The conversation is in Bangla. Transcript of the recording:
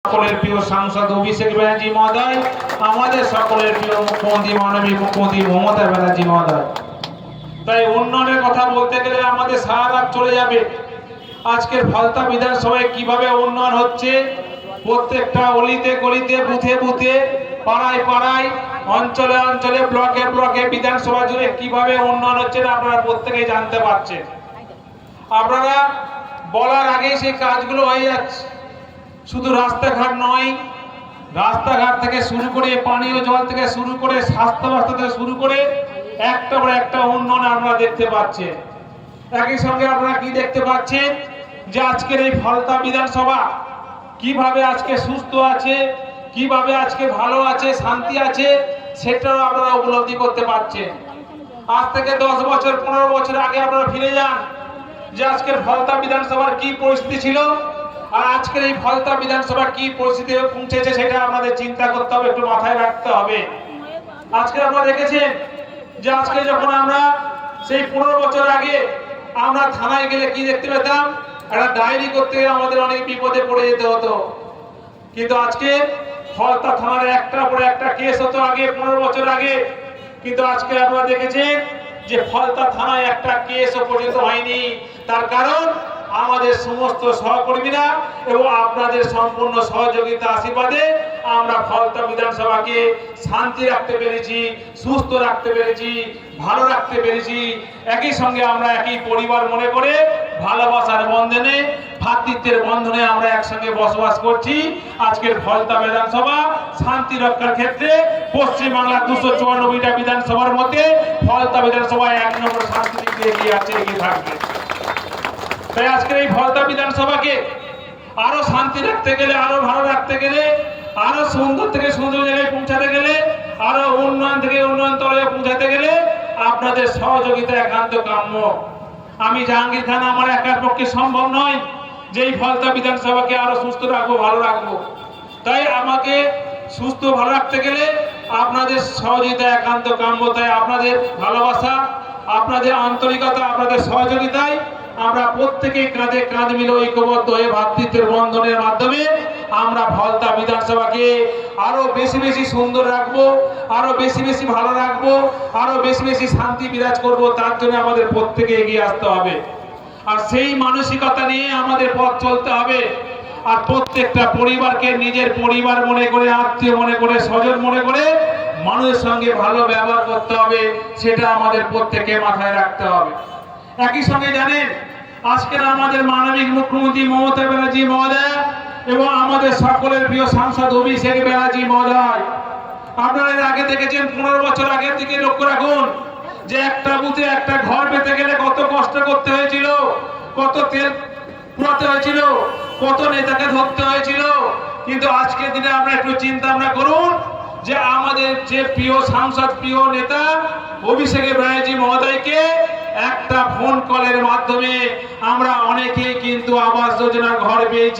সকলের প্রিয় সাংসদ অভিষেক ব্যানার্জি মহোদয়, আমাদের সকলের প্রিয় মুখ্যমন্ত্রী মাননীয় মুখ্যমন্ত্রী মমতা ব্যানার্জি মহোদয়। তাই উন্নয়নের কথা বলতে গেলে আমাদের সারা রাত চলে যাবে। আজকের ফলতা বিধানসভায় কিভাবে উন্নয়ন হচ্ছে, প্রত্যেকটা অলিতে গলিতে, বুথে বুথে, পাড়ায় পাড়ায়, অঞ্চলে অঞ্চলে, ব্লকে ব্লকে, বিধানসভা জুড়ে কিভাবে উন্নয়ন হচ্ছে আপনারা প্রত্যেকেই জানতে পারছেন। আপনারা বলার আগেই সেই কাজগুলো হয়ে যাচ্ছে। শুধু রাস্তাঘাট নয়, রাস্তাঘাট থেকে শুরু করে পানীয় জল থেকে শুরু করে স্বাস্থ্য ব্যবস্থা থেকে শুরু করে একটা পর একটা উন্নয়ন আমরা দেখতে পাচ্ছেন। একই সঙ্গে আপনারা কি দেখতে পাচ্ছেন যে আজকের এই ফলতা বিধানসভা কিভাবে আজকে সুস্থ আছে, কিভাবে আজকে ভালো আছে, শান্তি আছে, সেটাও আপনারা উপলব্ধি করতে পারছেন। আজ থেকে 10 বছর 15 বছর আগে আপনারা ফিরে যান যে আজকের ফলতা বিধানসভার কি পরিস্থিতি ছিল, আর আজকের এই ফলতা বিধানসভা কি পরিস্থিতি পৌঁছেছে সেটা আমাদের চিন্তা করতে হবে, একটু মাথায় রাখতে হবে। আজকে আপনারা দেখেছেন যে আজকে যখন আমরা সেই 15 বছর আগে আমরা থানায় গেলে কি দেখতে পেতাম, একটা ডায়েরি করতে গেলে আমাদের অনেক বিপদে পড়ে যেতে হতো। কিন্তু আজকে ফলতা থানার একটার পর একটা কেস হতো আগে 15 বছর আগে, কিন্তু আজকে আপনারা দেখেছেন যে ফলতা থানায় একটা কেসও পর্যন্ত হয়নি। তার কারণ আমাদের সমস্ত সহকর্মীরা এবং আপনাদের সম্পূর্ণ সহযোগিতা আশীর্বাদে আমরা ফলতা বিধানসভাকে শান্তি রাখতে পেরেছি, সুস্থ রাখতে পেরেছি, ভালো রাখতে পেরেছি। একই সঙ্গে আমরা একই পরিবার মনে করে ভালোবাসার বন্ধনে, ভ্রাতৃত্বের বন্ধনে আমরা একসঙ্গে বসবাস করছি। আজকের ফলতা বিধানসভা শান্তি রক্ষার ক্ষেত্রে পশ্চিমবাংলার 294টা বিধানসভার মধ্যে ফলতা বিধানসভা 1 নম্বর শান্তি দিকে এগিয়ে আছে, এগিয়ে থাকবে। তাই আজকের এই ফলতা বিধানসভাকে আরো শান্তি রাখতে গেলে, আরো ভালো রাখতে গেলে, আরো সুন্দর থেকে সুন্দর জায়গায় পৌঁছাতে গেলে, আরো উন্নয়ন থেকে উন্নয়ন তলায় পৌঁছাতে গেলে আপনাদের সহযোগিতা একান্ত কাম্য। আমি জাহাঙ্গীর খান আমার একার পক্ষে সম্ভব নয় যে এই ফলতা বিধানসভাকে আরো সুস্থ রাখবো, ভালো রাখবো। তাই আমাকে সুস্থ ভালো রাখতে গেলে আপনাদের সহযোগিতা একান্ত কাম্য। তাই আপনাদের ভালোবাসা, আপনাদের আন্তরিকতা, আপনাদের সহযোগিতায় আমরা প্রত্যেকেই কাঁধে কাঁধ মিলে ঐক্যবদ্ধ হয়ে ভ্রাতৃত্বের বন্ধনের মাধ্যমে আমরা ফলতা বিধানসভাকে আরো বেশি বেশি সুন্দর রাখবো, আরো বেশি বেশি ভালো রাখবো, আরো বেশি বেশি শান্তি বিরাজ করব। তার জন্য আমাদের প্রত্যেকে এগিয়ে আসতে হবে, আর সেই মানসিকতা নিয়ে আমাদের পথ চলতে হবে। আর প্রত্যেকটা পরিবারকে নিজের পরিবার মনে করে, আত্মীয় মনে করে, স্বজন মনে করে মানুষের সঙ্গে ভালো ব্যবহার করতে হবে, সেটা আমাদের প্রত্যেকে মাথায় রাখতে হবে। একই সঙ্গে জানেন আজকের আমাদের মাননীয় মুখ্যমন্ত্রী মমতা ব্যানার্জি মহোদয় এবং আমাদের সকলের প্রিয় সাংসদ অভিষেক ব্যানার্জি মহোদয়, আপনারা এর আগে দেখেছেন 15 বছর আগের দিকে লক্ষ্য রাখুন যে একটা বুথে একটা ঘর পেতে গেলে কত কষ্ট করতে হয়েছিল, কত তেল পুরাতে হয়েছিল, কত নেতাকে ধরতে হয়েছিল। কিন্তু আজকের দিনে আমরা একটু চিন্তা ভাবনা করুন যে আমাদের যে প্রিয় সাংসদ, প্রিয় নেতা অভিষেক ব্যানার্জি মহোদয়কে একটা ফোন কলের মাধ্যমে আমরা অনেকেই কিন্তু আবাস যোজনার ঘর পেয়েছি।